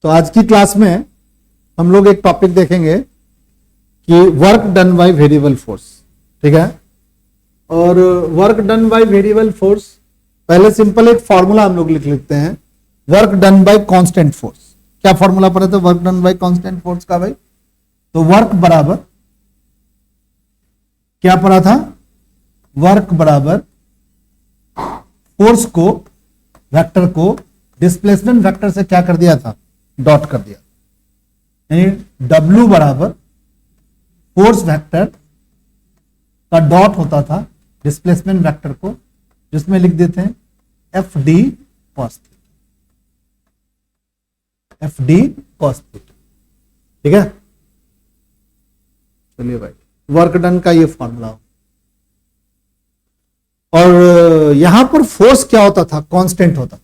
तो आज की क्लास में हम लोग एक टॉपिक देखेंगे कि work done by variable force. ठीक है, और work done by variable force पहले सिंपल एक फॉर्मूला हम लोग लिख लेते हैं, work done by constant force. क्या फॉर्मूला पढ़े थे work done by constant force का भाई? तो वर्क बराबर क्या पढ़ा था? वर्क बराबर फोर्स को, वेक्टर को डिस्प्लेसमेंट वेक्टर से क्या कर दिया था? डॉट कर दिया। यानी W बराबर फोर्स वेक्टर का डॉट होता था डिस्प्लेसमेंट वेक्टर को, जिसमें लिख देते हैं F D cos theta, F D cos theta. ठीक है, चलिए भाई, वर्क डन का ये फॉर्मूला। और यहां पर फोर्स क्या होता था? कांस्टेंट होता था।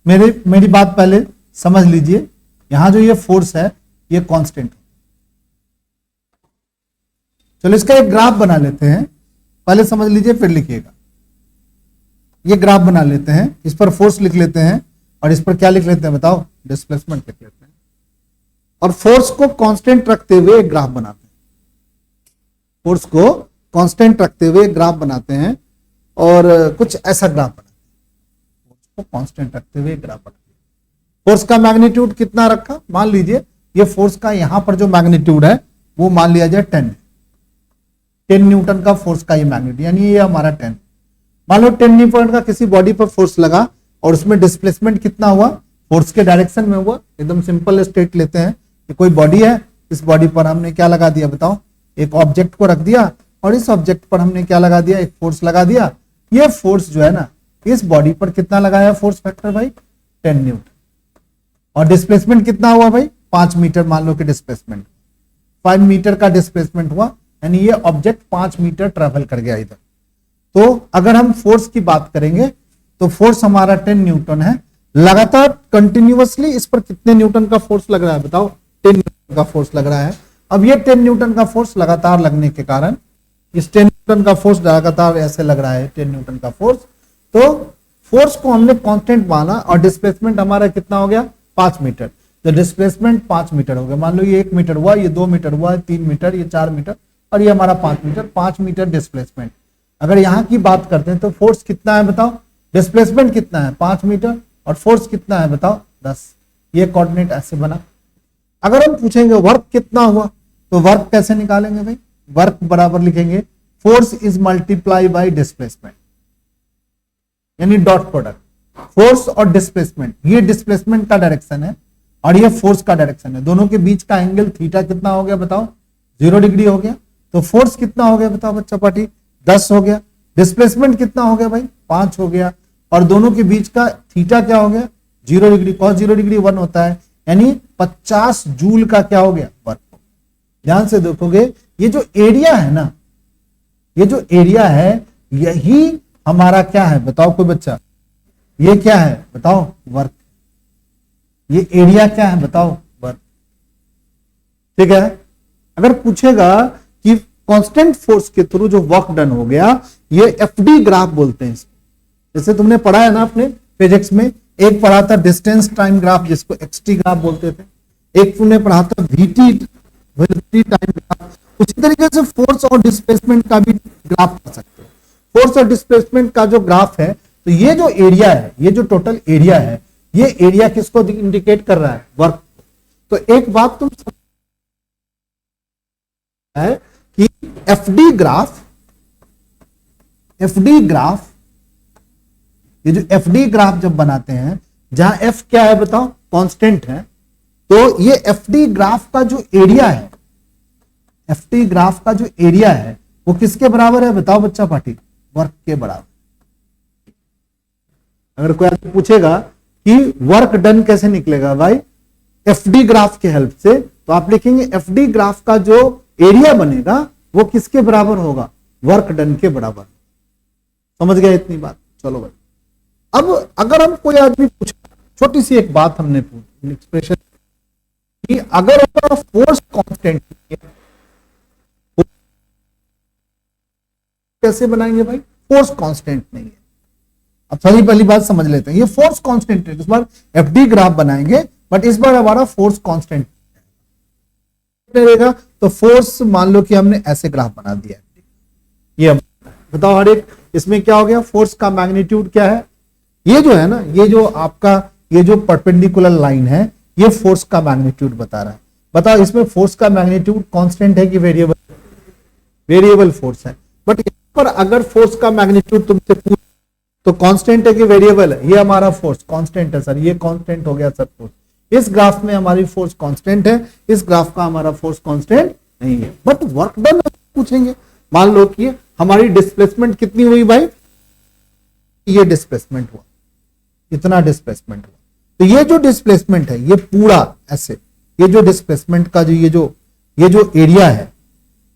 मेरी बात पहले समझ लीजिए, यहां जो ये फोर्स है ये कांस्टेंट। चलो इसका एक ग्राफ बना लेते हैं, पहले समझ लीजिए फिर लिखिएगा। ये ग्राफ बना लेते हैं, इस पर फोर्स लिख लेते हैं और इस पर क्या लिख लेते हैं बताओ? डिस्प्लेसमेंट लिख लेते हैं। और फोर्स को कांस्टेंट रखते हुए एक ग्राफ बनाते हैं, फोर्स को कांस्टेंट रखते हुए एक ग्राफ बनाते हैं और कुछ ऐसा ग्राफ बनाते हैं, फोर्स को कांस्टेंट रखते हुए एक ग्राफ बनाते हैं। फोर्स का मैग्नीट्यूड कितना रखा? मान लीजिए ये फोर्स का यहां पर जो मैग्नीट्यूड है वो मान लिया जाए 10 न्यूटन का फोर्स का ये मैग्नीट्यूड, यानी ये हमारा 10। मान लो 10 न्यूटन का किसी बॉडी पर फोर्स लगा और उसमें डिस्प्लेसमेंट कितना हुआ? फोर्स के डायरेक्शन में हुआ। एकदम सिंपल स्टेट लेते हैं कि कोई बॉडी है, इस बॉडी पर हमने क्या लगा दिया बताओ? एक ऑब्जेक्ट को रख दिया और इस ऑब्जेक्ट पर हमने क्या लगा दिया? एक फोर्स लगा दिया। ये फोर्स जो है ना, इस बॉडी पर कितना लगाया फोर्स फैक्टर भाई? 10 न्यूटन। और डिस्प्लेसमेंट कितना हुआ भाई? 5 मीटर मान लो कि डिस्प्लेसमेंट, 5 मीटर का डिस्प्लेसमेंट हुआ, यानी ये ऑब्जेक्ट 5 मीटर ट्रेवल कर गया इधर। तो अगर हम फोर्स की बात करेंगे तो फोर्स हमारा 10 न्यूटन है। लगातार कंटिन्यूअसली इस पर कितने न्यूटन का फोर्स लग रहा है बताओ? 10 न्यूटन का फोर्स लग रहा है। अब ये 10 न्यूटन का फोर्स लगातार लगने के कारण, इस 10 न्यूटन का फोर्स लगातार ऐसे लग रहा है, 10 न्यूटन का फोर्स, तो फोर्स को हमने कांस्टेंट माना और डिस्प्लेसमेंट हमारा कितना हो गया? 5 मीटर। तो डिस्प्लेसमेंट 5 मीटर हो गया। मान लो ये 1 मीटर हुआ, ये 2 मीटर हुआ, 3 मीटर, ये 4 मीटर और ये हमारा 5 मीटर। 5 metre displacement. अगर यहां की बात करते हैं तो फोर्स कितना है बताओ? डिस्प्लेसमेंट कितना है? 5 मीटर। और फोर्स कितना है बताओ? 10। ये कोऑर्डिनेट ऐसे बना। अगर हम पूछेंगे वर्क कितना हुआ, तो वर्क कैसे निकालेंगे भाई? वर्क बराबर लिखेंगे force is multiply by displacement, यानी डॉट प्रोडक्ट। फोर्स और डिस्प्लेसमेंट, ये डिस्प्लेसमेंट का डायरेक्शन है और ये फोर्स का डायरेक्शन है। दोनों के बीच का एंगल थीटा कितना हो गया बताओ? 0 डिग्री हो गया। तो फोर्स कितना हो गया बताओ बच्चा पार्टी? 10 हो गया। डिस्प्लेसमेंट कितना हो गया भाई? 5 हो गया। और दोनों के बीच का थीटा क्या हो गया? 0 डिग्री। कॉस 0 डिग्री 1 होता है, यानी 50 जूल का क्या हो गया? वर्क। ध्यान से देखोगे, ये जो एरिया है ना, ये जो एरिया है यही हमारा क्या है बताओ कोई बच्चा? ये क्या है बताओ? वर्क। ये एरिया क्या है बताओ? वर्क। ठीक है, अगर पूछेगा कि कांस्टेंट फोर्स के थ्रू जो वर्क डन हो गया, ये एफडी ग्राफ बोलते हैं। जैसे तुमने पढ़ा है ना अपने फिजिक्स में, एक पढ़ा था डिस्टेंस टाइम ग्राफ जिसको एक्सटी ग्राफ बोलते थे, एक तुमने पढ़ा था वीटी टाइम ग्राफ। उसी तरीके से फोर्स और डिस्प्लेसमेंट का भी ग्राफ पढ़ सकते हो। फोर्स और डिस्प्लेसमेंट का जो ग्राफ है, तो ये जो एरिया है, ये जो टोटल एरिया है, ये एरिया किसको इंडिकेट कर रहा है? वर्क। तो एक बात तुम है कि एफडी ग्राफ, ये जो एफडी ग्राफ जब बनाते हैं, जहां एफ क्या है बताओ? कांस्टेंट है। तो ये एफडी ग्राफ का जो एरिया है, एफडी ग्राफ का जो एरिया है वो किसके बराबर है बताओ बच्चा पार्टी? वर्क के बराबर। अगर कोई आदमी पूछेगा कि वर्क डन कैसे निकलेगा भाई एफडी ग्राफ के हेल्प से, तो आप लिखेंगे एफडी ग्राफ का जो एरिया बनेगा वो किसके बराबर होगा? वर्क डन के बराबर। समझ गए इतनी बात? चलो भाई, अब अगर हम कोई आदमी पूछे, छोटी सी एक बात हमने एक्सप्रेशन कि अगर फोर्स कांस्टेंट कैसे बनाएंगे भाई? फोर्स कांस्टेंट नहीं है। अब पहली बात समझ लेते हैं, ये फोर्स कांस्टेंट है। इस बार एफडी ग्राफ बनाएंगे बट इस बार हमारा फोर्स कांस्टेंट रहेगा। तो फोर्स मान लो कि हमने ऐसे ग्राफ बना दिया, ये बताओ हर एक इसमें क्या हो गया, फोर्स का मैग्नीट्यूड क्या है, ये जो है ना, ये जो आपका ये जो परपेंडिकुलर लाइन है ये फोर्स का मैग्नीट्यूड बता रहा है। बताओ इसमें फोर्स का मैग्नीट्यूड कांस्टेंट है कि वेरिएबल, वेरिएबल फोर्स है। बट यहां पर अगर फोर्स का मैग्नीट्यूड तुमसे पूछ तो कांस्टेंट है कि वेरिएबल है, ये हमारा फोर्स कांस्टेंट है सर, ये कांस्टेंट हो गया सर फोर्स। इस ग्राफ में हमारी फोर्स कांस्टेंट है, इस ग्राफ का हमारा फोर्स कांस्टेंट नहीं है। बट वर्क डन पूछेंगे, मान लो कि हमारी डिस्प्लेसमेंट कितनी हुई भाई, ये डिस्प्लेसमेंट हुआ, इतना डिस्प्लेसमेंट हुआ। तो ये जो डिस्प्लेसमेंट है ये पूरा ऐसे, ये जो डिस्प्लेसमेंट का जो ये जो एरिया है,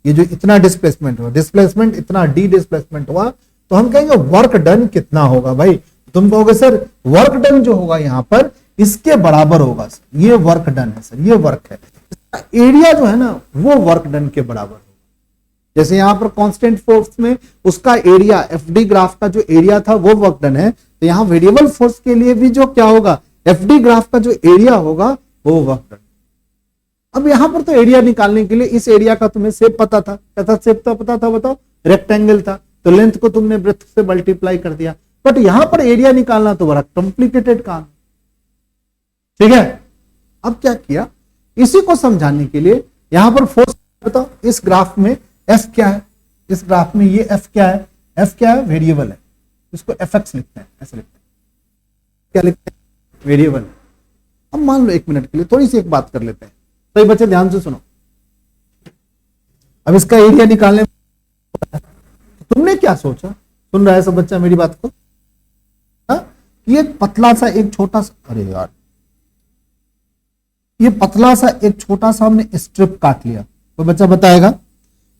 ये जो इतना डिस्प्लेसमेंट हुआ, डिस्प्लेसमेंट इतना डी डिस्प्लेसमेंट हुआ, तो हम कहेंगे वर्क डन कितना होगा भाई। तुम कहोगे सर वर्क डन जो होगा यहां पर इसके बराबर होगा सर, ये वर्क डन है सर, ये वर्क है, एरिया जो है ना वो वर्क डन के बराबर होगा। जैसे यहां पर कांस्टेंट फोर्स में उसका एरिया, एफडी ग्राफ का जो एरिया था वो वर्क डन है, तो यहां वेरिएबल फोर्स के लिए भी जो क्या होगा, एफडी ग्राफ का जो एरिया होगा वो वर्क डन। अब यहां पर तो एरिया निकालने के लिए इस एरिया का तुम्हें शेप पता था, कैसा शेप था पता था, बताओ रेक्टेंगल था, तो लेंथ को तुमने ब्रेथ से मल्टीप्लाई कर दिया। बट यहां पर एरिया निकालना तो बड़ा कॉम्प्लिकेटेड काम, ठीक है। अब क्या किया, इसी को समझाने के लिए यहां पर फोर्स बताओ, इस ग्राफ में एफ क्या है, इस ग्राफ में ये एफ क्या है, एफ क्या है, वेरिएबल है, इसको एफ एक्स लिखते हैं, ऐसे लिखते हैं, क्या लिखते हैं, वेरिएबल। अब मान लो एक मिनट के लिए थोड़ी सी एक बात कर लेते हैं, तो ये बच्चे ध्यान से सुनो। अब इसका एरिया निकालने तुमने क्या सोचा, सुन रहा है सब बच्चा मेरी बात को, ये पतला सा एक छोटा सा, अरे यार ये पतला सा एक छोटा सा हमने स्ट्रिप काट लिया, तो बच्चा बताएगा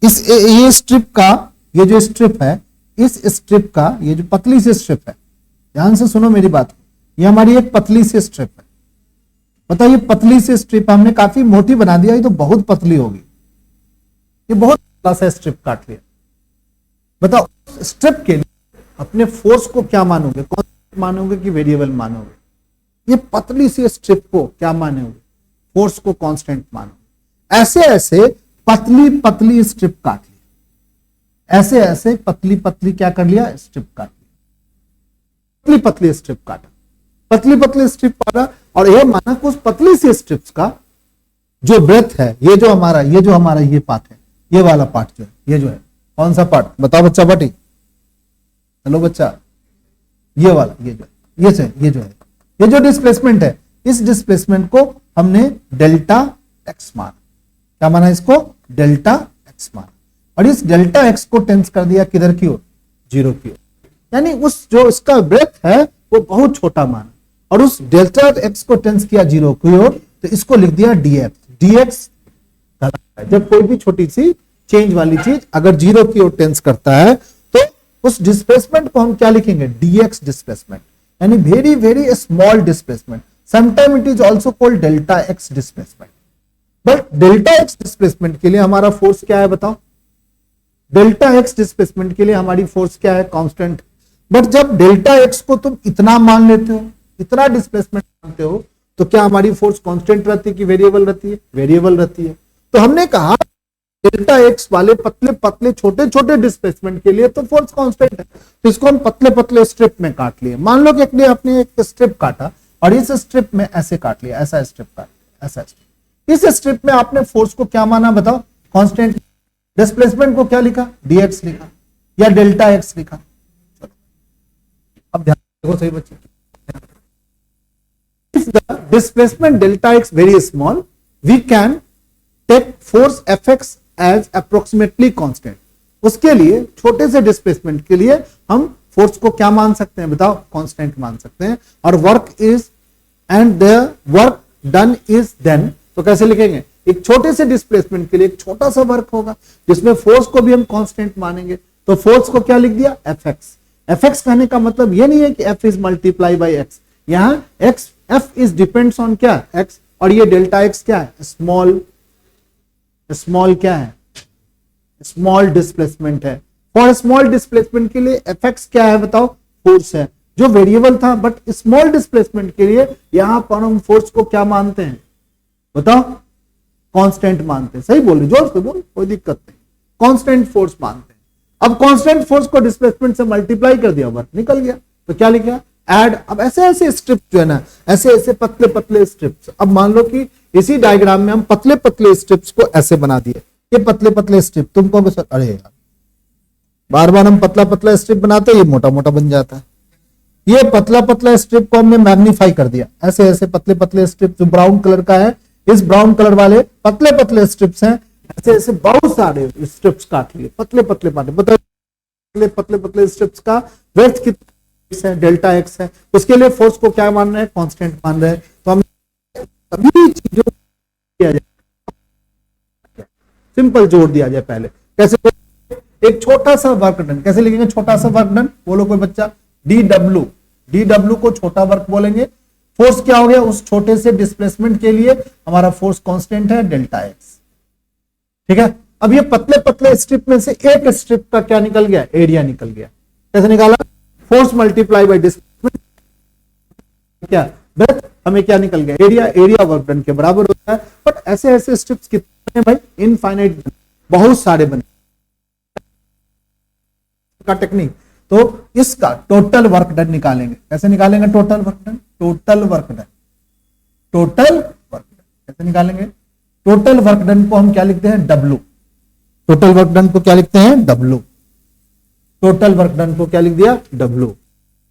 इस ये स्ट्रिप का, ये जो स्ट्रिप है, इस स्ट्रिप का ये जो पतली सी स्ट्रिप है, ध्यान से सुनो मेरी बात, ये हमारी एक पतली सी स्ट्रिप है। बताओ ये पतली सी स्ट्रिप हमने काफी मोटी बना दिया, ये तो बहुत पतली होगी, ये बहुत पतला सा स्ट्रिप काट लिया। बताओ स्ट्रिप के लिए अपने फोर्स को क्या मानोगे, कांस्टेंट मानोगे कि वेरिएबल मानोगे? ये पतली सी स्ट्रिप को क्या मानोगे, फोर्स को कांस्टेंट मानोगे। ऐसे ऐसे पतली पतली स्ट्रिप काट लिया, ऐसे ऐसे पतली पतली क्या कर लिया, स्ट्रिप काट लिया, पतली पतली स्ट्रिप काटा, पतली पतली स्ट्रिप काटा, और ये माना कि उस पतली सी स्ट्रिप्स का जो ब्रेथ है, ये जो हमारा ये पार्ट है, ये वाला पार्ट जो है, ये जो है कौन सा पार्ट बताओ बच्चा, बटी हेलो बच्चा, ये वाला, ये जो है, ये जो डिस्प्लेसमेंट है, इस डिस्प्लेसमेंट को हमने डेल्टा एक्स माना। क्या माना इसको, डेल्टा एक्स माना, और इस डेल्टा एक्स को टेंस कर दिया किधर की ओर, जीरो की ओर, यानी उस जो इसका ब्रेथ है वो बहुत छोटा माना, और उस डेल्टा एक्स को टेंस किया जीरो की ओर, तो इसको लिख दिया डीएक्स। डीएक्स जब कोई भी छोटी सी चेंज वाली चीज अगर जीरो की ओर टेंस करता है तो उस डिस्प्लेसमेंट को हम क्या लिखेंगे, डीएक्स डिस्प्लेसमेंट, यानी very very small displacement. Sometime it is also called delta x displacement. But delta x displacement के लिए हमारा फोर्स क्या है बताओ, डेल्टा एक्स डिस्प्लेसमेंट के लिए हमारी फोर्स क्या है, कांस्टेंट। बट जब डेल्टा एक्स को तुम इतना मान लेते हो, इतना डिस्प्लेसमेंट मानते हो, तो क्या हमारी फोर्स कांस्टेंट रहती है कि वेरिएबल रहती है, वेरिएबल रहती है। तो हमने कहा डेल्टा एक्स वाले पतले पतले छोटे छोटे डिस्प्लेसमेंट के लिए तो फोर्स कांस्टेंट है, तो इसको हम पतले पतले स्ट्रिप में काट लिए। मान लो कि आपने एक स्ट्रिप काटा और इस स्ट्रिप में ऐसे काट लिया, ऐसा स्ट्रिप काट लिया, ऐसा स्ट्रिप, इस स्ट्रिप में आपने फोर्स को क्या माना बताओ, कांस्टेंट। डिस्प्लेसमेंट को क्या लिखा, डीएक्स लिखा या डेल्टा एक्स लिखा। चलो अब ध्यान देखो सही बच्चे, if the displacement delta x very small, we can take force fx as approximately constant। उसके लिए छोटे से डिस्प्लेसमेंट के लिए हम फोर्स को क्या मान सकते हैं बताओ, कांस्टेंट मान सकते हैं। और work is and the work done is then, तो कैसे लिखेंगे, एक छोटे से डिस्प्लेसमेंट के लिए एक छोटा सा वर्क होगा जिसमें फोर्स को भी हम कांस्टेंट मानेंगे, तो फोर्स को क्या लिख दिया, एफएक्स। एफएक्स कहने का मतलब ये नहीं है कि F is multiply by x, यहां x F is depends on क्या, एक्स, और ये डेल्टा एक्स क्या है, स्मॉल, स्मॉल क्या है, स्मॉल डिस्प्लेसमेंट है। फॉर स्मॉल डिस्प्लेसमेंट के लिए एफ एक्स क्या है बताओ, फोर्स है। जो वेरिएबल था, बट स्मॉल डिस्प्लेसमेंट के लिए यहां पर हम फोर्स को क्या मानते हैं बताओ, कांस्टेंट मानते हैं। सही बोल रहे, जोर से बोल, कोई दिक्कत नहीं, कांस्टेंट फोर्स मानते हैं। अब कांस्टेंट फोर्स को डिस्प्लेसमेंट से मल्टीप्लाई कर दिया, वर्क निकल गया, तो क्या लिखा ऐड। अब ऐसे ऐसे स्ट्रिप जो है ना, ऐसे ऐसे पतले पतले स्ट्रिप्स, अब मान लो कि इसी डायग्राम में हम पतले पतले स्ट्रिप्स को ऐसे बना दिए, ये पतले पतले स्ट्रिप, तुम कहोगे सर अरे यार बार बार हम पतला पतला स्ट्रिप बनाते हैं, ये मोटा मोटा बन जाता है। ये पतला पतला स्ट्रिप को हमने मैग्नीफाई कर दिया, ऐसे ऐसे पतले पतले स्ट्रिप जो ब्राउन कलर का है, इस ब्राउन कलर वाले पतले पतले स्ट्रिप्स हैं, ऐसे ऐसे बहुत सारे स्ट्रिप्स काट लिए, पतले पतले पतले पतले पतले स्ट्रिप्स का विड्थ कितना है, डेल्टा एक्स है। उसके लिए फोर्स को क्या मान रहे हैं, कांस्टेंट मान रहे हैं। तो हम सभी चीजों किया जाए, सिंपल जोड़ दिया जाए। पहले कैसे, एक छोटा सा वर्क डन, कैसे लिखेंगे छोटा सा वर्क डन, बोलो कोई बच्चा, डी डब्ल्यू को छोटा वर्क बोलेंगे। फोर्स क्या हो गया, उस छोटे से डिस्प्लेसमेंट के लिए हमारा फोर्स कांस्टेंट है डेल्टा एक्स, ठीक है। अब ये पतले पतले स्ट्रिप में से एक स्ट्रिप का क्या निकल गया, एरिया निकल गया। कैसे निकाला, फोर्स मल्टीप्लाई बाय डिस्प्लेसमेंट, क्या ब्रेथ, हमें क्या निकल गया, एरिया। एरिया वर्क डन के बराबर होता है। बट ऐसे ऐसे स्ट्रिप्स कितने भाई, इनफाइनाइट, बहुत सारे बने का टेक्निक। तो इसका टोटल वर्क डन निकालेंगे, कैसे निकालेंगे total work done, total work done, total work done कैसे निकालेंगे, टोटल वर्क डन को हम क्या लिखते हैं, डब्ल्यू। टोटल वर्क डन को क्या लिखते हैं, डब्ल्यू। टोटल वर्क डन को क्या लिख दिया, डब्ल्यू।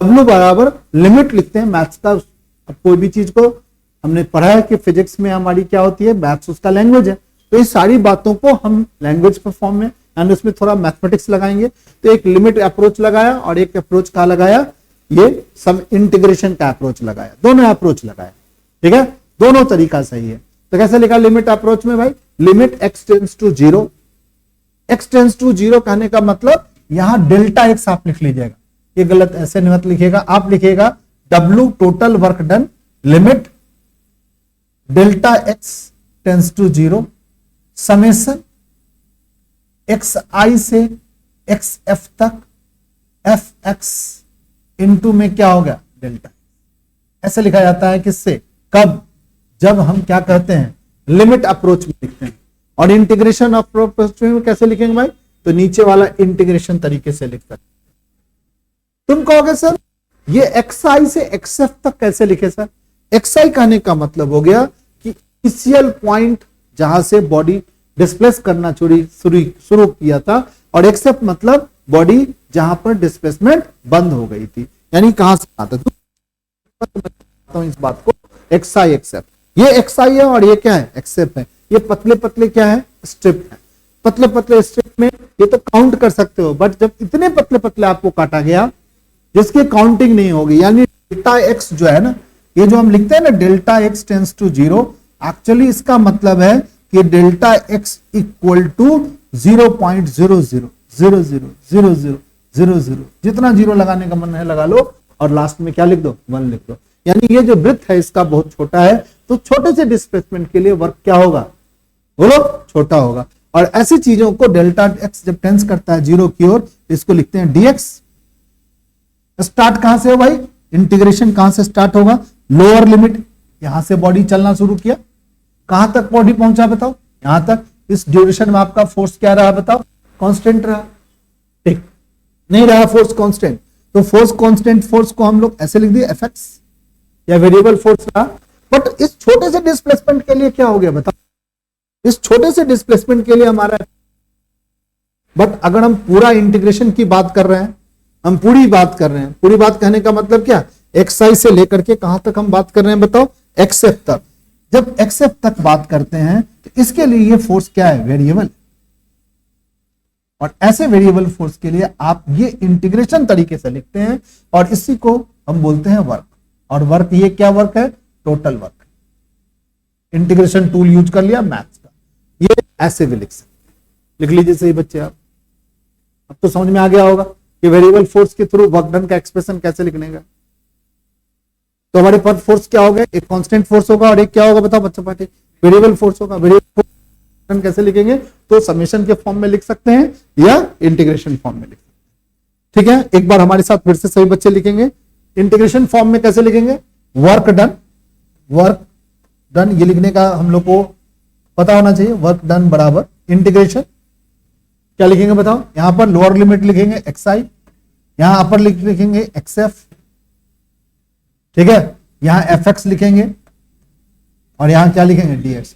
डब्ल्यू बराबर लिमिट लिखते हैं मैथ्स का। अब कोई भी चीज को हमने पढ़ा है कि फिजिक्स में हमारी क्या होती है, मैथ्स उसका लैंग्वेज है। तो इस सारी बातों को हम लैंग्वेज पर फॉर्म में एंड उसमें थोड़ा मैथमेटिक्स लगाएंगे। तो एक लिमिट अप्रोच लगाया और एक अप्रोच का लगाया, ये सम इंटीग्रेशन का अप्रोच लगाया, दोनों अप्रोच लगाया, ठीक है, दोनों तरीका सही है। तो कैसे लिखा लिमिट अप्रोच में भाई, limit x tends to zero, x tends to zero कहने का मतलब यहां डेल्टा एक्स आप लिख लीजिएगा, ये गलत ऐसे मत लिखिएगा, आप लिखिएगा W total work done limit delta x tends to zero summation x i से एक्स एफ तक एफ एक्स इंटू में क्या होगा, डेल्टा। ऐसे लिखा जाता है किससे, कब, जब हम क्या कहते हैं, लिमिट अप्रोच में लिखते हैं। और इंटीग्रेशन अप्रोच में कैसे लिखेंगे भाई, तो नीचे वाला इंटीग्रेशन तरीके से लिख सकते। तुम कहोगे सर ये एक्स आई से एक्स एफ तक कैसे लिखे सर, एक्स आई कहने का मतलब हो गया कि इनिशियल पॉइंट जहां से बॉडी डिस्प्लेस करना शुरू किया था, और एक्सेप मतलब बॉडी जहां पर डिस्प्लेसमेंट बंद हो गई थी, यानी कहां से आता है इस बात को, एक्स आई एक्सेप। ये एक्स आई है और ये क्या है, एक्सेप है। ये पतले पतले क्या है, स्ट्रिप है। पतले पतले स्ट्रिप में ये तो काउंट कर सकते हो, बट जब इतने पतले पतले आपको काटा गया जिसकी काउंटिंग नहीं होगी, यानी डेल्टा एक्स जो है ना, ये जो हम लिखते हैं ना delta x tends to zero, actually इसका मतलब है कि डेल्टा एक्स इक्वल टू 0.00000000, जितना जीरो लगाने का मन है लगा लो, और लास्ट में क्या लिख दो, 1 लिख दो। यानी ये जो वृत्त है इसका बहुत छोटा है, तो छोटे से डिस्प्लेसमेंट के लिए वर्क क्या होगा, बोलो, छोटा होगा। और ऐसी चीजों को डेल्टा एक्स जब टेंस करता है जीरो की ओर, इसको लिखते हैं डीएक्स। स्टार्ट कहां से हो भाई, इंटीग्रेशन कहां से स्टार्ट होगा, लोअर लिमिट, यहां से बॉडी चलना शुरू किया, कहां तक बॉडी पहुंचा बताओ, यहां तक। इस ड्यूरेशन में आपका फोर्स क्या रहा बताओ, कांस्टेंट रहा, ठीक नहीं रहा फोर्स कांस्टेंट, तो फोर्स कांस्टेंट फोर्स को हम लोग ऐसे लिख दिए एफ एक्स, या वेरिएबल फोर्स रहा। बट इस छोटे से डिस्प्लेसमेंट के लिए क्या हो गया बताओ, इस छोटे से डिस्प्लेसमेंट के लिए हमारा, बट अगर हम पूरा इंटीग्रेशन की बात कर रहे हैं, हम पूरी बात कर रहे हैं, पूरी बात कहने का मतलब क्या, एक्स आई से लेकर के कहां तक हम बात कर रहे हैं बताओ, एक्स एफ तक। जब एक्स एफ तक बात करते हैं तो इसके लिए ये फोर्स क्या है, वेरिएबल। और ऐसे वेरिएबल फोर्स के लिए आप ये इंटीग्रेशन तरीके से लिखते हैं, और इसी को हम बोलते हैं वर्क। और वर्क, ये क्या वर्क है, total work. Integration tool use कर लिया मैथ्स का, ये ऐसे भी लिख सकते, लिख लीजिए सही बच्चे आप। अब तो समझ में आ गया होगा कि वेरिएबल फोर्स के थ्रू वर्क डन का एक्सप्रेशन कैसे लिखने का। तो हमारे पास फोर्स क्या होगा, एक कांस्टेंट फोर्स होगा और एक क्या होगा बताओ बच्चों पार्टी, वेरिएबल फोर्स होगा। वेरिएबल फोर्स कैसे लिखेंगे, तो समेशन के फॉर्म में लिख सकते हैं या इंटीग्रेशन फॉर्म में लिख सकते हैं, ठीक है। एक बार हमारे साथ फिर से सभी बच्चे लिखेंगे, इंटीग्रेशन फॉर्म में कैसे लिखेंगे, वर्क डन, वर्क डन ये लिखने का हम लोग को पता होना चाहिए। वर्क डन बराबर इंटीग्रेशन क्या लिखेंगे बताओ, यहां पर लोअर लिमिट लिखेंगे xi, यहां अपर लिखेंगे xf, ठीक है, यहां fx लिखेंगे और यहां क्या लिखेंगे dx।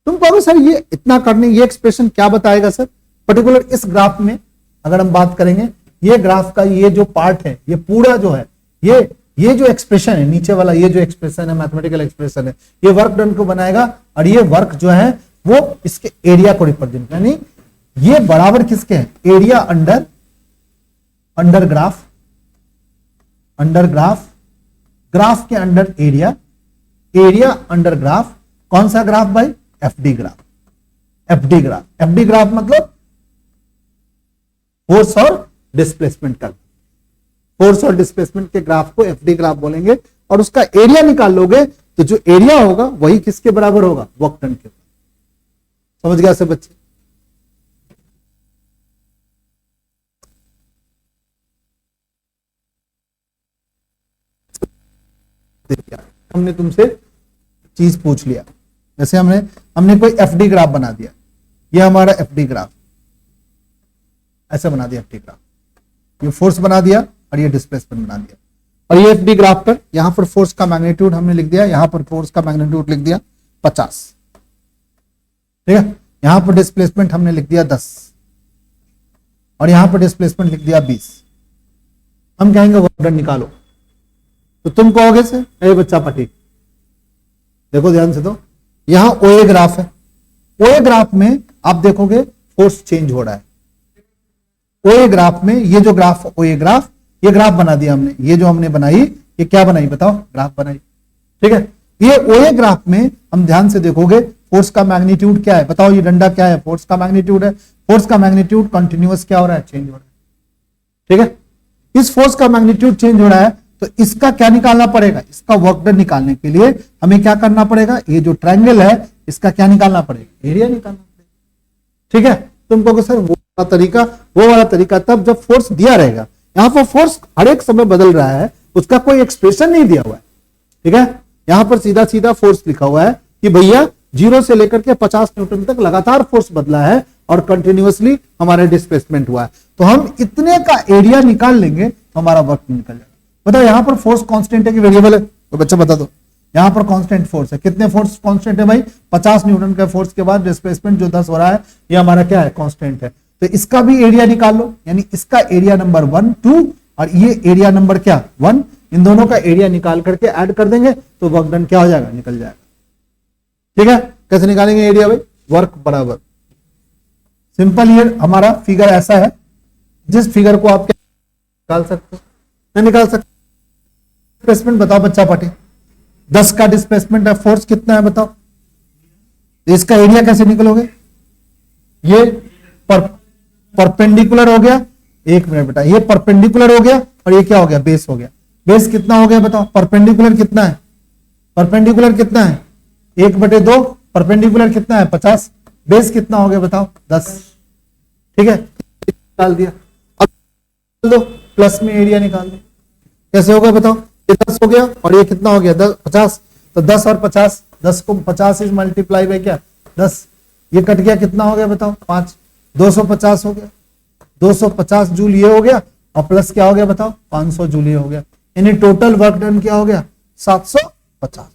तुम कहोगे सर ये इतना करने, ये एक्सप्रेशन क्या बताएगा सर, पर्टिकुलर इस ग्राफ में अगर हम बात करेंगे, ये ग्राफ का ये जो पार्ट है, ये पूरा जो है, ये जो एक्सप्रेशन है नीचे वाला, ये जो एक्सप्रेशन है मैथमेटिकल एक्सप्रेशन है, ये वर्क डन को बनाएगा और ये वर्क जो है वो इसके एरिया को रिप्रेजेंट, यानी ये बराबर किसके है, area under graph, under graph, graph के under area, area under graph, कौन सा ग्राफ भाई, FD graph, FD graph, FD graph मतलब फोर्स और डिस्प्लेसमेंट का, फोर्स और डिस्प्लेसमेंट के ग्राफ को एफडी ग्राफ बोलेंगे और उसका एरिया निकाल लोगे तो जो एरिया होगा वही किसके बराबर होगा, वर्क डन के। समझ गया सब बच्चे, हमने तुमसे चीज पूछ लिया, जैसे हमने कोई एफडी ग्राफ बना दिया, ये हमारा एफडी ग्राफ ऐसा बना दिया, एफडी ग्राफ, ये फोर्स बना दिया और ये डिस्प्लेसमेंट बना दिया, और ये एफडी ग्राफ पर यहां पर फोर्स का मैग्नीट्यूड हमने लिख दिया, यहां पर फोर्स का मैग्नीट्यूड लिख दिया 50, ठीक है, यहां पर डिस्प्लेसमेंट हमने लिख दिया 10 और यहां पर डिस्प्लेसमेंट लिख दिया 20। हम कहेंगे वर्क डन निकालो, तो तुम कहोगे से अरे बच्चा पटी, देखो ध्यान से, तो यहां ओए ग्राफ है, ओए ग्राफ में आप देखोगे फोर्स चेंज हो रहा है, ओए ग्राफ में ये जो ग्राफ, ओए ग्राफ, ये ग्राफ बना दिया हमने, ये जो हमने बनाई, ये क्या बनाई बताओ, ग्राफ बनाई, ठीक है। ये ओए ग्राफ में हम ध्यान से देखोगे फोर्स का मैग्नीट्यूड क्या है बताओ, ये डंडा क्या है, फोर्स का मैग्नीट्यूड है, फोर्स का मैग्नीट्यूड कंटिन्यूअस क्या हो रहा है, चेंज हो रहा है, ठीक है। इस फोर्स का मैग्नीट्यूड चेंज हो रहा है तो इसका क्या निकालना पड़ेगा, इसका वर्क डन निकालने के लिए हमें क्या करना पड़ेगा, ये जो ट्रायंगल है इसका क्या निकालना पड़ेगा, एरिया निकालना पड़ेगा, ठीक है। तुम कहोगे सर वो वाला तरीका तब जब फोर्स दिया रहेगा, यहां पर फोर्स हर एक समय बदल रहा है, उसका कोई एक्सप्रेशन नहीं दिया हुआ है, ठीक है। यहां पर सीधा सीधा फोर्स लिखा हुआ है कि भैया 0 से लेकर के 50 न्यूटन तक लगातार फोर्स बदला है और कंटिन्यूअसली हमारा डिस्प्लेसमेंट हुआ है, तो हम इतने का एरिया निकाल लेंगे तो हमारा वर्क निकल जाएगा। बताओ यहां पर फोर्स कांस्टेंट है कि वेरिएबल है, तो बच्चा बता दो, यहां पर कांस्टेंट फोर्स है, कितने फोर्स कांस्टेंट है भाई, 50 न्यूटन का फोर्स के बाद डिस्प्लेसमेंट जो 10 हो रहा है, ये हमारा क्या है, कांस्टेंट है, तो इसका भी एरिया निकाल लो, यानी इसका एरिया नंबर 1 2 और ये एरिया नंबर क्या 1, इन दोनों का एरिया निकाल करके ऐड कर देंगे तो वर्क डन क्या हो जाएगा, निकल जाएगा, ठीक है। कैसे निकालेंगे एरिया भाई, वर्क बराबर सिंपल, ये हमारा फिगर ऐसा है, जिस फिगर को आप निकाल सकते हो, नहीं निकाल सकते। डिस्प्लेसमेंट बताओ बच्चा पाटे, 10 का डिस्प्लेसमेंट है, फोर्स कितना है बताओ, इसका एरिया कैसे निकलोगे, ये परपेंडिकुलर हो गया, एक मिनट बेटा, ये परपेंडिकुलर हो गया और ये क्या हो गया, बेस हो गया, बेस कितना हो गया बताओ, परपेंडिकुलर कितना है, परपेंडिकुलर कितना है 1/2, परपेंडिकुलर कितना है 50, बेस कितना हो गया बताओ 10, ठीक है, निकाल दिया। अब दो प्लस में एरिया निकाल दो, कैसे होगा बताओ, ये 10 हो गया और ये कितना हो गया 50, तो 10 और 50, 10 को 50 इज मल्टीप्लाई बाय क्या 10, ये कट गया कितना हो गया बताओ 5, 250 हो गया, 250 जूल ये हो गया और प्लस क्या हो गया बताओ 500 जूल ये हो गया, यानी टोटल वर्क डन क्या हो गया 750।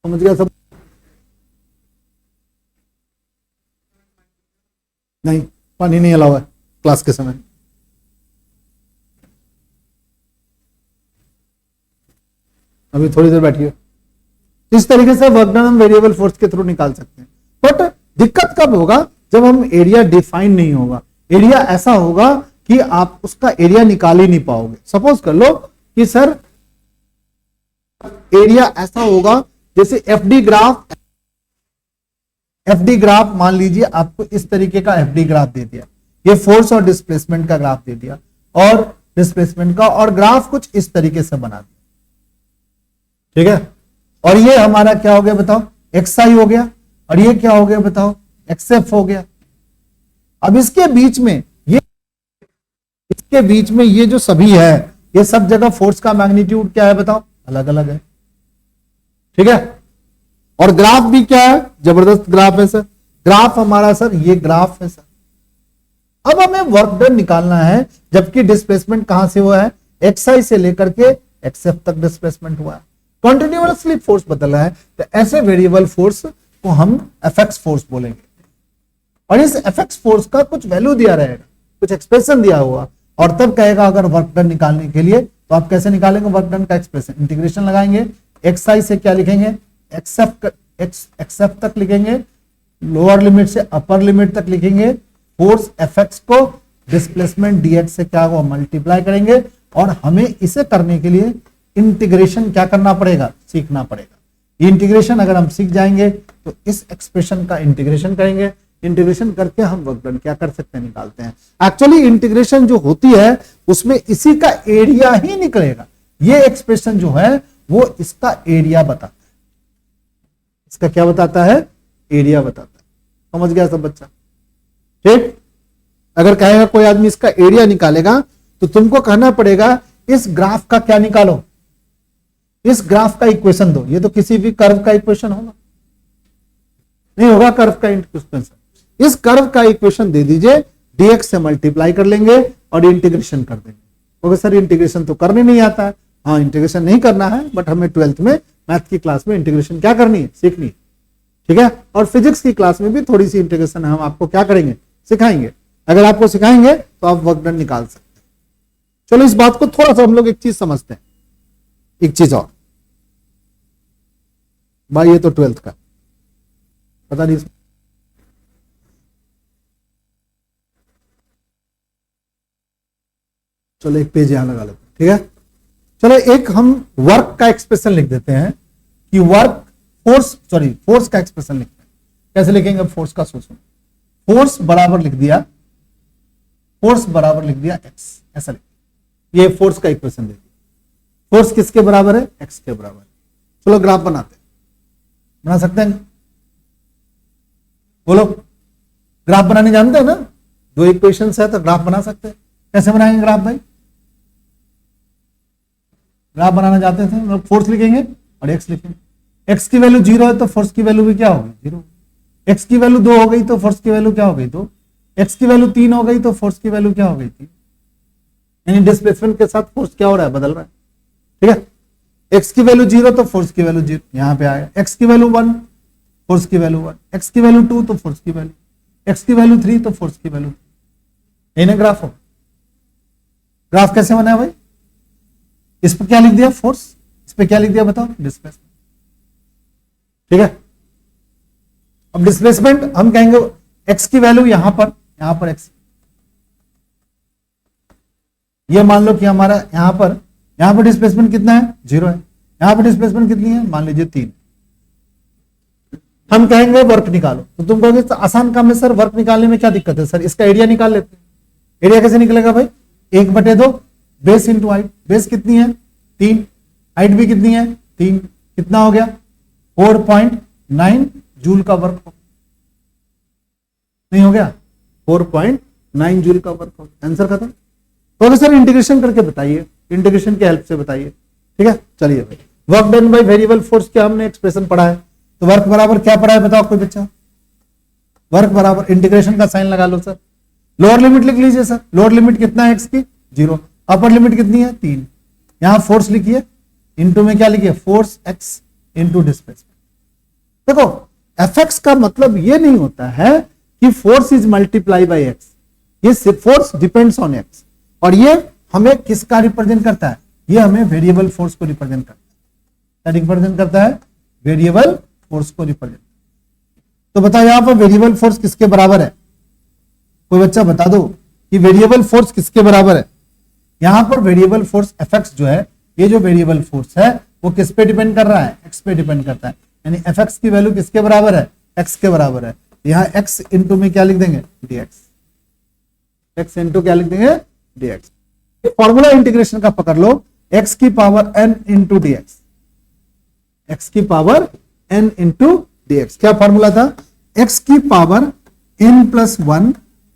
समझ गया सब, नहीं पानी नहीं अलावा है क्लास के समय, अभी थोड़ी देर बैठिए। इस तरीके से वर्क डन हम वेरिएबल फोर्स के थ्रू निकाल सकते हैं, बट दिक्कत कब होगा, जब हम एरिया डिफाइन नहीं होगा, एरिया ऐसा होगा कि आप उसका एरिया निकाल ही नहीं पाओगे। सपोज कर लो कि सर एरिया ऐसा होगा जैसे एफडी ग्राफ मान लीजिए आपको इस तरीके का एफडी ग्राफ दे दिया, ये फोर्स और डिस्प्लेसमेंट का ग्राफ दे दिया और डिस्प्लेसमेंट का, और ग्राफ कुछ इस तरीके से बना दिया, ठीक है, और ये हमारा क्या हो गया बताओ एक्सआई हो गया और ये क्या हो गया बताओ एक्सएफ हो गया। अब इसके बीच में इसके बीच में ये जो सभी है, ये सब जगह फोर्स का मैग्नीट्यूड क्या है बताओ, अलग अलग है, ठीक है। और ग्राफ भी क्या है, जबरदस्त ग्राफ है सर। ग्राफ हमारा सर ये ग्राफ है सर। अब हमें वर्क डन निकालना है, जबकि डिस्प्लेसमेंट कहां से हुआ है, एक्सआई से लेकर के एक्सएफ तक डिस्प्लेसमेंट हुआ है, कंटिन्यूअसली फोर्स बदल रहा है। तो ऐसे वेरिएबल फोर्स को हम एफएक्स फोर्स बोलेंगे। और इस एफएक्स फोर्स का कुछ वैल्यू दिया रहेगा, कुछ एक्सप्रेशन दिया हुआ, और तब कहेगा अगर वर्क डन निकालने के लिए, तो आप कैसे निकालेंगे वर्क डन का एक्सप्रेशन, इंटीग्रेशन लगाएंगे, एक्सआई से क्या लिखेंगे, एक्सएफ तक लिखेंगे, लोअर लिमिट से अपर लिमिट तक लिखेंगे, फोर्स एफएक्स को डिस्प्लेसमेंट डीएक्स से क्या हुआ मल्टीप्लाई करेंगे। और हमें इसे करने के लिए इंटीग्रेशन क्या करना पड़ेगा, सीखना पड़ेगा। इंटीग्रेशन अगर हम सीख जाएंगे तो इस एक्सप्रेशन का इंटीग्रेशन करेंगे, इंटीग्रेशन करके हम वर्क डन क्या कर सकते हैं, निकालते हैं। एक्चुअली इंटीग्रेशन जो होती है उसमें इसी का एरिया ही निकलेगा। ये एक्सप्रेशन जो है वो इसका एरिया बताता है, इसका क्या बताता है, एरिया बताता है। समझ गया सब बच्चा, ठीक। अगर कहेगा कोई आदमी इसका एरिया निकालेगा तो तुमको कहना पड़ेगा इस ग्राफ का क्या निकालो, इस ग्राफ का इक्वेशन दो। ये तो किसी भी कर्व का इक्वेशन होगा, नहीं होगा कर्व का इक्वेशन। इस कर्व का इक्वेशन दे दीजिए, डीएक्स से मल्टीप्लाई कर लेंगे और इंटीग्रेशन कर देंगे। क्योंकि सर इंटीग्रेशन तो करने नहीं आता है। हाँ, इंटीग्रेशन नहीं करना है, बट हमें 12th में मैथ की क्लास में इंटीग्रेशन क्या करनी है, सीखनी है, ठीक है। और फिजिक्स की क्लास में भी थोड़ी सी इंटीग्रेशन हम आपको क्या करेंगे, सिखाएंगे। अगर आपको सिखाएंगे तो आप वर्क डन निकाल सकते हैं। चलो इस बात को थोड़ा सा हम लोग एक चीज समझते हैं, एक चीज और। भाई ये तो 12th का पता नहीं, चलो एक पेज यहां लगा लेते हैं, ठीक है। चलो एक हम वर्क का एक्सप्रेशन लिख देते हैं कि वर्क फोर्स का एक्सप्रेशन लिखते हैं। कैसे लिखेंगे फोर्स का, सोचो। फोर्स बराबर लिख दिया, फोर्स बराबर लिख दिया एक्स, ऐसा लिख, ये फोर्स का इक्वेशन दे दिया। फोर्स किसके बराबर है, एक्स के बराबर। चलो ग्राफ बनाते हैं, बना सकते हैं, बोलो। ग्राफ बनाने जानते हैं ना, दो इक्वेशंस है तो ग्राफ बना सकते हैं। कैसे बनाएंगे ग्राफ भाई, ग्राफ बनाना चाहते थे, फोर्स लिखेंगे और एक्स लिखेंगे। एक्स की वैल्यू 0 है तो फोर्स की वैल्यू भी क्या होगी, 0। एक्स की वैल्यू 2 हो गई तो फोर्स की वैल्यू क्या हो गई, 2। एक्स की वैल्यू 3 हो गई तो फोर्स की वैल्यू क्या हो गई, 3। यानी डिस्प्लेसमेंट के साथ फोर्स क्या हो रहा है, बदल रहा है, ठीक है। एक्स की वैल्यू 0 तो फोर्स की वैल्यू 0 यहां पे आएगा। एक्स की वैल्यू 1, फोर्स की वैल्यू 1। एक्स की वैल्यू 2 तो फोर्स की वैल्यू, एक्स की वैल्यू 3 तो फोर्स की वैल्यू। यही ना ग्राफ हो। ग्राफ कैसे बनाया भाई, इस पर क्या लिख दिया, फोर्स, इस पे क्या लिख दिया बताओ, डिस्प्लेसमेंट, ठीक है। अब डिस्प्लेसमेंट हम कहेंगे एक्स की वैल्यू यहां पर एक्स, ये मान लो कि हमारा यहां पर डिस्प्लेसमेंट कितना है, 0 है। यहां पर डिस्प्लेसमेंट कितनी है, मान लीजिए 3। हम कहेंगे वर्क निकालो, तो तुम कहोगे तो आसान काम है सर, वर्क निकालने में क्या दिक्कत है सर, इसका एरिया निकाल लेते हैं। एरिया कैसे निकलेगा भाई, 1/2 बेस इंटू हाइट। बेस कितनी है, 3, हाइट भी कितनी है, 3, कितना हो गया 4.9 जूल का वर्क हो, नहीं हो गया 4.9 जूल का वर्क हो, आंसर खत्म। तो सर इंटीग्रेशन करके बताइए, इंटीग्रेशन की हेल्प से बताइए, ठीक है। चलिए भाई, work done by variable force क्या हमने एक्सप्रेशन पढ़ा है, तो वर्क बराबर क्या पढ़ा है बताओ कोई बच्चा, वर्क बराबर इंटीग्रेशन का साइन लगा लो सर। लोअर लिमिट लिख लीजिए सर, लोअर लिमिट कितना है एक्स की, 0। अपर लिमिट कितनी है, 3। यहां फोर्स लिखिए, इनटू में क्या लिखिए, फोर्स एक्स इनटू डिस्प्लेसमेंट। देखो एफएक्स का मतलब ये नहीं होता है कि force is multiply by x, ये फोर्स डिपेंड्स ऑन एक्स। और ये हमें किसका रिप्रेजेंट करता है, ये हमें वेरिएबल फोर्स को रिप्रेजेंट करता है। क्या रिप्रेजेंट करता है, वेरिएबल फोर्स को रिप्रेजेंट। तो बताओ यहां पर वेरिएबल फोर्स किसके बराबर है, कोई बच्चा बता दो कि वेरिएबल फोर्स किसके बराबर है। यहां पर वेरिएबल फोर्स एफएक्स जो है, ये जो वेरिएबल फोर्स है वो किस पे डिपेंड कर रहा है, एक्स पे डिपेंड करता है। यानी एफएक्स की वैल्यू किसके बराबर है, एक्स के बराबर है। यहां एक्स इंटू में क्या लिख देंगे, डीएक्स, एक्स इंटू क्या लिख देंगे, डीएक्स। फॉर्मूला इंटीग्रेशन का पकड़ लो, एक्स की power n into dx, x की पावर एन इंटू डीएक्स। क्या फॉर्मूला था, एक्स की पावर n+1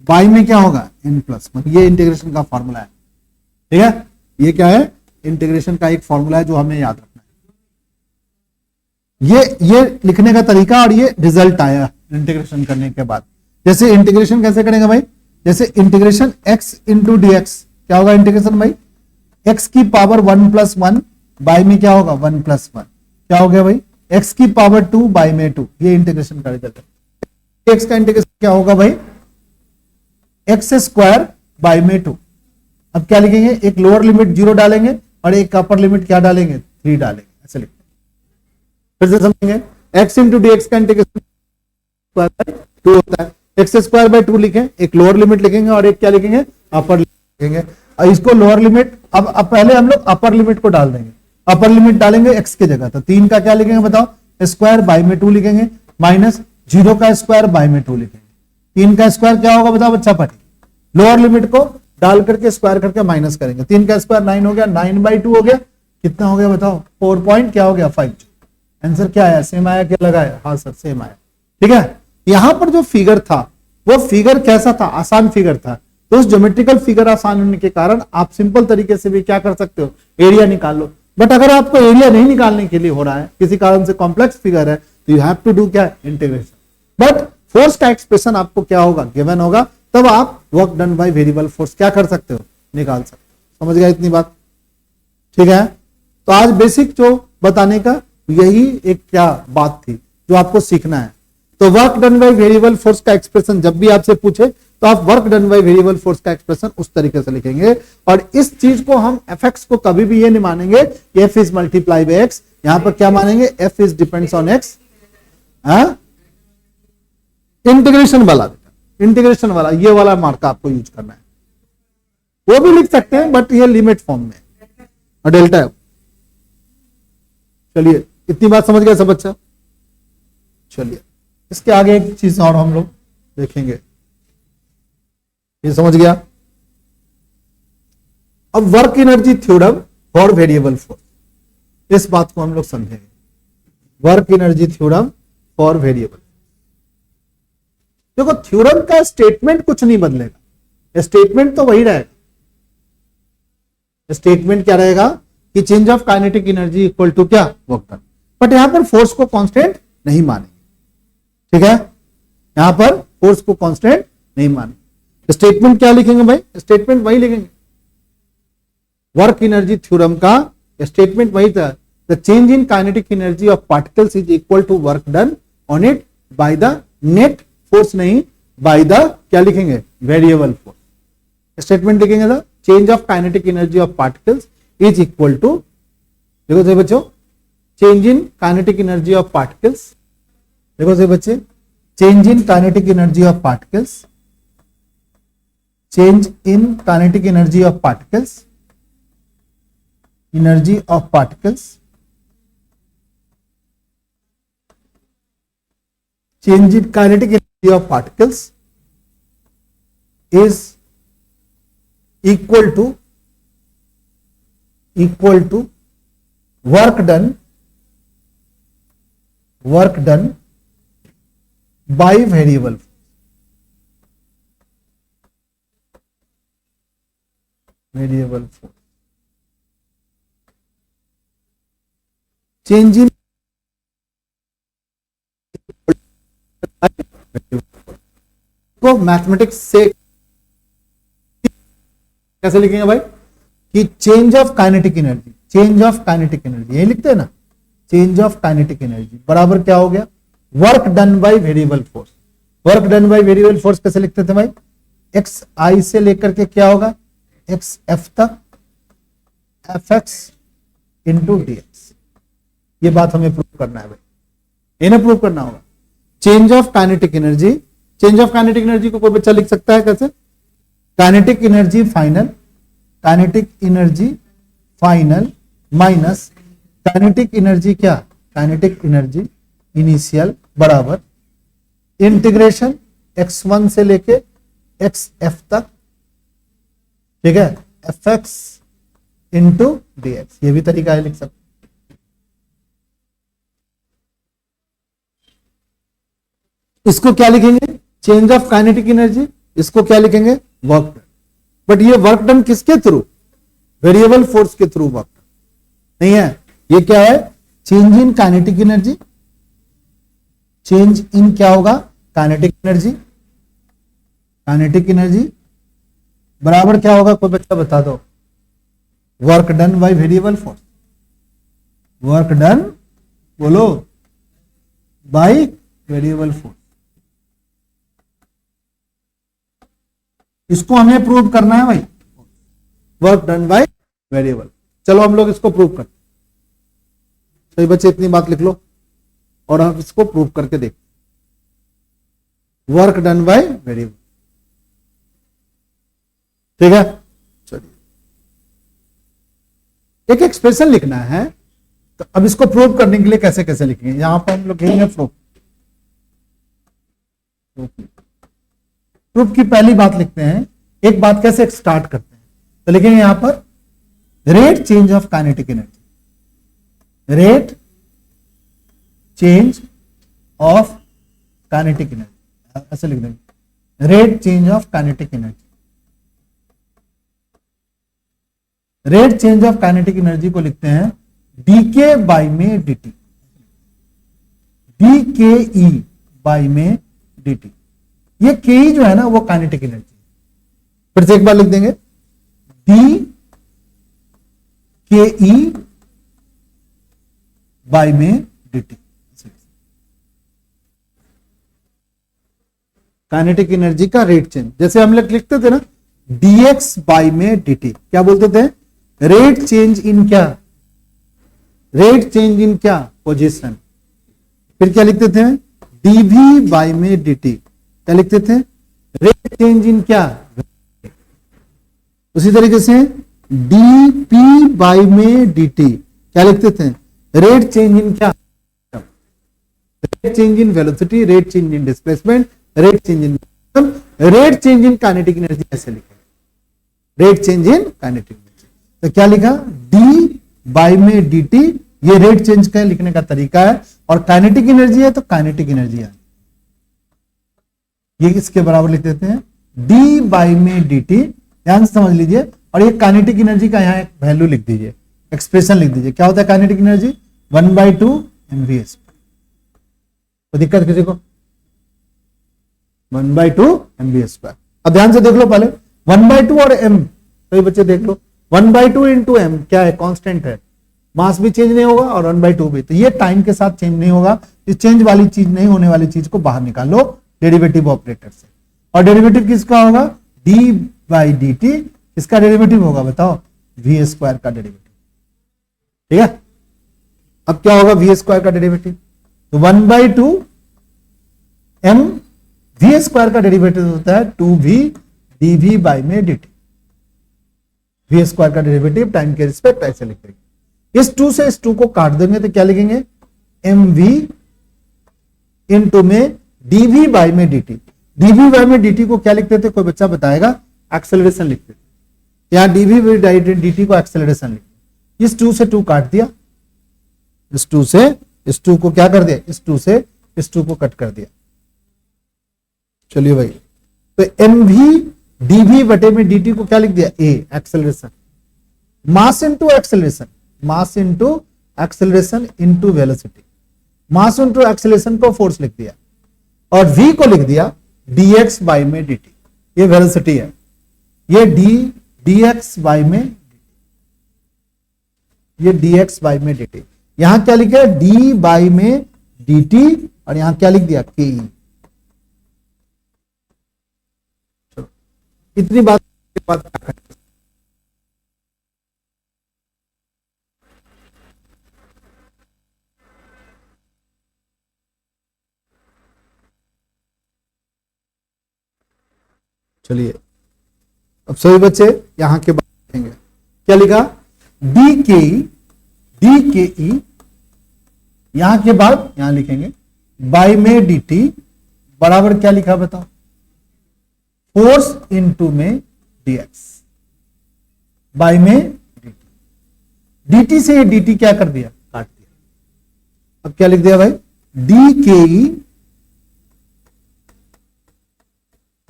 बाई में क्या होगा, n+1, ये इंटीग्रेशन का फॉर्मूला है। ठीक है, ये क्या है, इंटीग्रेशन का एक फॉर्मूला है जो हमें याद रखना है। ये लिखने का तरीका और ये रिजल्ट आया इंटीग्रेशन करने के बाद। जैसे इंटीग्रेशन कैसे करेंगे भाई, जैसे integration x into D x, क्या होगा इंटीग्रेशन भाई, x की पावर 1 प्लस 1 बाय में क्या होगा 1 प्लस 1, क्या हो गया भाई x की पावर 2 बाय में 2, ये इंटीग्रेशन का रिजल्ट है। x का इंटीग्रेशन क्या होगा भाई, एक्स स्क्वायर बाय में 2। अब क्या लिखेंगे, एक लोअर लिमिट 0 डालेंगे और एक अपर लिमिट क्या डालेंगे 3 डालेंगे, ऐसे लिखेंगे। फिर से समझेंगे, x इंटू डी एक्स का इंटीग्रेशन स्क्वायर बाय 2 होता है, एक्स स्क्वायर बाय 2 लिखें, एक लोअर लिमिट लिखेंगे और एक क्या लिखेंगे अपर लिमिट लिखेंगे। और इसको लोअर लिमिट, अब पहले हम लोग अपर लिमिट को डाल देंगे, अपर लिमिट डालेंगे x की जगह, तो 3 का क्या लिखेंगे बताओ स्क्वायर बाय में 2 लिखेंगे, माइनस 0 का स्क्वायर बाय में 2 लिखेंगे। 3 का स्क्वायर क्या होगा बताओ बच्चा पटी, लोअर लिमिट को डाल करके स्क्वायर करके माइनस करेंगे, 3 का स्क्वायर 9 हो गया, 9/2 हो गया, कितना हो गया बताओ 4 पॉइंट क्या हो गया 5। आंसर क्या आया, सेम आया क्या लगाया, हाँ सर सेम आया। ठीक है, यहां पर जो फिगर था वो फिगर कैसा था, आसान फिगर था, तो उस ज्योमेट्रिकल फिगर आसान होने के कारण आप सिंपल तरीके से भी क्या कर सकते हो, एरिया निकाल लो। बट अगर आपको एरिया नहीं निकालने के लिए हो रहा है, किसी कारण से कॉम्प्लेक्स फिगर है, तो यू हैव टू डू क्या, इंटीग्रेशन। बट फोर्स का एक्सप्रेशन आपको क्या होगा, गिवन होगा, तब आप work done by variable force क्या कर सकते हो, निकाल सकते हो। समझ गया इतनी बात, ठीक है। तो आज बेसिक जो बताने का यही एक क्या बात थी जो आपको सीखना है। तो work done by variable force का एक्सप्रेशन जब भी आपसे पूछे तो आप work done by variable force का एक्सप्रेशन उस तरीके से लिखेंगे। और इस चीज को हम एफ को कभी भी ये नहीं मानेंगे F is multiply by x, यहां पर क्या मानेंगे F is depends on x. Integration वाला, इंटीग्रेशन वाला ये वाला मार्क आपको यूज करना है, वो भी लिख सकते हैं बट ये लिमिट फॉर्म में और डेल्टा है। चलिए इतनी बात समझ गए सब बच्चा। चलिए इसके आगे एक चीज और हम लोग देखेंगे, ये समझ गया। अब work energy theorem for variable force, इस बात को हम लोग समझेंगे। Work energy theorem for variable, देखो थ्योरम का स्टेटमेंट कुछ नहीं बदलेगा, स्टेटमेंट तो वही रहेगा। स्टेटमेंट क्या रहेगा कि change of kinetic energy equal to क्या, वर्क डन। बट यहां पर फोर्स को कांस्टेंट नहीं मानेंगे, ठीक है, यहां पर फोर्स को कांस्टेंट नहीं मानेंगे। स्टेटमेंट क्या लिखेंगे भाई, स्टेटमेंट वही लिखेंगे, वर्क एनर्जी थ्योरम का स्टेटमेंट वही था, the change in kinetic energy of particles is equal to work done on it by the net force, नहीं बाय द क्या लिखेंगे, वेरिएबल फोर्स। स्टेटमेंट लिखेंगे the change of kinetic energy of particles is equal to, देखो सही बच्चों, change in kinetic energy of particles, देखो सही बच्चे, change in kinetic energy of particles, change in kinetic energy of particles, energy of particles, change in kinetic energy of particles is equal to work done by variable force, change in को mathematics से कैसे लिखेंगे भाई कि change of kinetic energy, change of kinetic energy यही लिखते हैं ना, चेंज ऑफ काइनेटिक एनर्जी बराबर क्या हो गया, work done by variable force. Work done by variable force कैसे लिखते थे भाई, एक्स आई से लेकर के क्या होगा एक्स एफ तक, F x into D x. ये बात हमें प्रूव करना है भाई, इन्हें प्रूव करना होगा। Change of kinetic energy, change of kinetic energy को कोई बच्चा लिख सकता है कैसे, kinetic energy final, kinetic energy final minus kinetic energy क्या, काइनेटिक एनर्जी इनिशियल बराबर इंटीग्रेशन x1 से लेके xf तक, ठीक है, fx इंटू dx। ये भी तरीका है लिख सकते, इसको क्या लिखेंगे चेंज ऑफ काइनेटिक एनर्जी, इसको क्या लिखेंगे वर्क डन। बट ये वर्क डन किसके थ्रू, वेरिएबल फोर्स के थ्रू वर्क नहीं है। ये क्या है? Change in kinetic energy. Change in क्या होगा? Kinetic energy. काइनेटिक एनर्जी बराबर क्या होगा? कोई बच्चा बता दो। Work done by variable force. Work done बोलो बाय वेरिएबल फोर्स। इसको हमें प्रूव करना है भाई, वर्क डन बाय वेरिएबल। चलो हम लोग इसको प्रूव करते हैं। सही बच्चे, इतनी बात लिख लो और हम इसको प्रूव करके देखते। वर्क डन बाय वेरिएबल, ठीक है। चलिए, एक एक्सप्रेशन लिखना है, तो अब इसको प्रूव करने के लिए कैसे कैसे लिखेंगे? यहां पर हम लोग लिखेंगे प्रूफ। प्रूफ की पहली बात लिखते हैं, एक बात कैसे स्टार्ट करते हैं, तो लिखेंगे यहां पर rate change of kinetic energy. Rate change of kinetic energy, ऐसे लिख देंगे, rate change of kinetic energy. Rate change of kinetic energy को लिखते हैं डीके बाई में डीटी। डीके बाई में डीटी। ये के जो है ना वो काइनेटिक एनर्जी। फिर से एक बार लिख देंगे, डी के ई बाई में डीटी। काइनेटिक एनर्जी का रेट चेंज, जैसे हम लोग लिखते थे ना डीएक्स बाई में डीटी, क्या बोलते थे? रेट चेंज इन क्या? रेट चेंज इन क्या? पोजीशन। फिर क्या लिखते थे? डीवी बाई में डीटी, क्या लिखते थे? रेट चेंज इन क्या? उसी तरीके से डीपी बाई में डीटी, क्या लिखते थे? रेट चेंज इन क्या? Rate change in velocity, rate change in displacement, rate change in rate change in kinetic energy, ऐसे लिखे rate change in kinetic energy. तो क्या लिखा? डी बाई में डीटी, ये रेट चेंज का लिखने का तरीका है। और काइनेटिक एनर्जी है तो काइनेटिक एनर्जी है, ये इसके बराबर लिख देते हैं डी बाई में डी ध्यान से समझ लीजिए। और ये काइनेटिक एनर्जी का यहाँ एक वैल्यू लिख दीजिए, एक्सप्रेशन लिख दीजिए। क्या होता है काइनेटिक एनर्जी? 1/2 mvs। तो दिक्कत किसी को? 1/2 mvs²। अब ध्यान से देख लो पहले 1/2 और m, तो ये बच्चे देख लो 1/2 इंटू m क्या है? कांस्टेंट है, मास भी चेंज नहीं होगा और 1/2 भी। तो ये टाइम के साथ चेंज नहीं होगा। इस चेंज वाली चीज नहीं होने वाली चीज को बाहर निकाल लो डेरिवेटिव ऑपरेटर से। और डेरिवेटिव किसका होगा? D by D T. किसका डेरिवेटिव होगा बताओ? वी² का डेरिवेटिव, ठीक है। अब क्या होगा वी² का डेरिवेटिव? तो 1/2 m वी² का डेरिवेटिव होता है 2v dv बाई में dt। वी² का डेरिवेटिव टाइम के रिस्पेक्ट ऐसे लिखेंगे। इस 2 से इस 2 को काट देंगे तो क्या लिखेंगे? mv इनटू में dv बाई में dt। dv बाई में dt को क्या लिखते थे? कोई बच्चा बताएगा? एक्सेलरेशन लिखते थे। यहाँ dv बाई dt को एक्सेलरेशन लिखते। इस 2 से 2 काट दिया, इस 2 से इस 2 को क्या कर दिया? इस 2 से इस 2 को कट कर दिया। चलिए भाई, तो mv dv बटे में dt को क्या लिख दिया? a, acceleration. Mass into acceleration, mass into acceleration into velocity. Mass into acceleration को फोर्स लिख दिया और v को लिख दिया dx बाई में dt। ये वेलोसिटी है, ये dx बाई में, ये dx बाई में dt। यहां क्या लिखा है? d बाई में dt और यहां क्या लिख दिया? ke। इतनी बात के बाद चलिए, अब सभी बच्चे यहां के बाद लिखेंगे। क्या लिखा? डी के ई, यहां के बाद यहां लिखेंगे बाई में dt बराबर क्या लिखा बताओ? फोर्स इनटू में dx बाई में dt। dt से ये dt क्या कर दिया? काट दिया। अब क्या लिख दिया भाई? डी के ई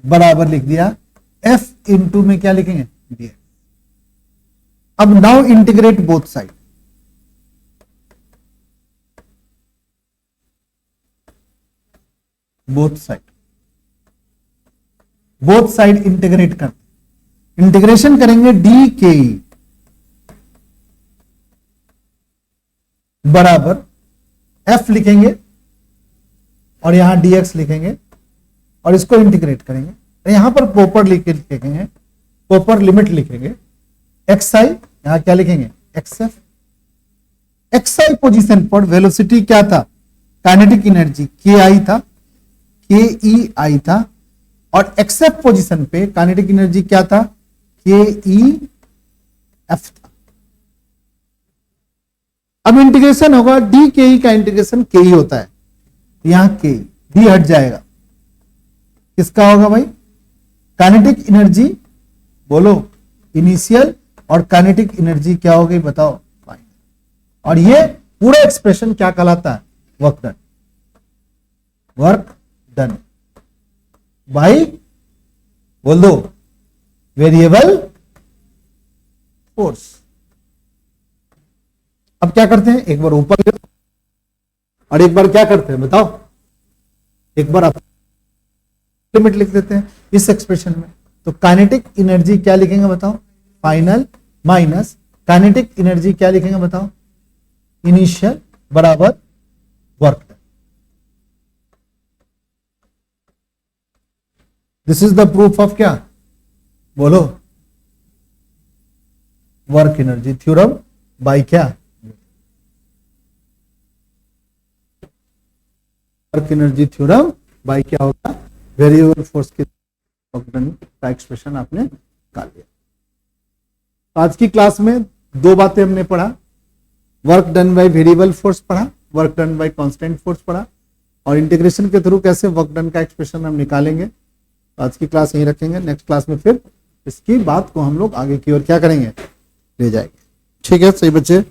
बराबर लिख दिया f इनटू में क्या लिखेंगे? dx। अब now integrate both side, both side integrate कर, इंटीग्रेशन करेंगे डी के बराबर एफ लिखेंगे और यहां dx लिखेंगे और इसको इंटीग्रेट करेंगे। यहां पर प्रॉपर लिखेंगे, प्रॉपर लिमिट लिखेंगे, एक्स आई यहां क्या लिखेंगे एक्स एफ। एक्स आई पोजिशन पर वेलोसिटी क्या था, काइनेटिक एनर्जी के आई था, के ई आई था, और एक्स एफ पोजिशन पे काइनेटिक एनर्जी क्या था, के ई एफ था। अब इंटीग्रेशन होगा डी के ई का इंटीग्रेशन के ई होता है, यहां के डी हट जाएगा, किसका होगा भाई काइनेटिक एनर्जी, बोलो इनिशियल, और काइनेटिक एनर्जी क्या हो गई बताओ फाइनल। और ये पूरा एक्सप्रेशन क्या कहलाता है, work done, work done by बोल दो वेरिएबल फोर्स। अब क्या करते हैं, एक बार ऊपर ले और एक बार क्या करते हैं बताओ, एक बार आप लिमिट लिख देते हैं इस एक्सप्रेशन में। तो काइनेटिक एनर्जी क्या लिखेंगे बताओ, फाइनल माइनस काइनेटिक एनर्जी क्या लिखेंगे बताओ, इनिशियल बराबर work done. This is the proof of क्या, बोलो वर्क एनर्जी थ्योरम बाय क्या, वर्क एनर्जी थ्योरम बाय क्या होगा, वेरिएबल फोर्स के वर्क डन का एक्सप्रेशन आपने निकाल लिया। आज की क्लास में दो बातें हमने पढ़ा, work done by variable force पढ़ा, work done by constant force पढ़ा, और इंटीग्रेशन के थ्रू कैसे वर्क डन का एक्सप्रेशन हम निकालेंगे। आज की क्लास यहीं रखेंगे, नेक्स्ट क्लास में फिर इसकी बात को हम लोग आगे की ओर क्या करेंगे, ले जाएंगे। ठीक है सही बच्चे।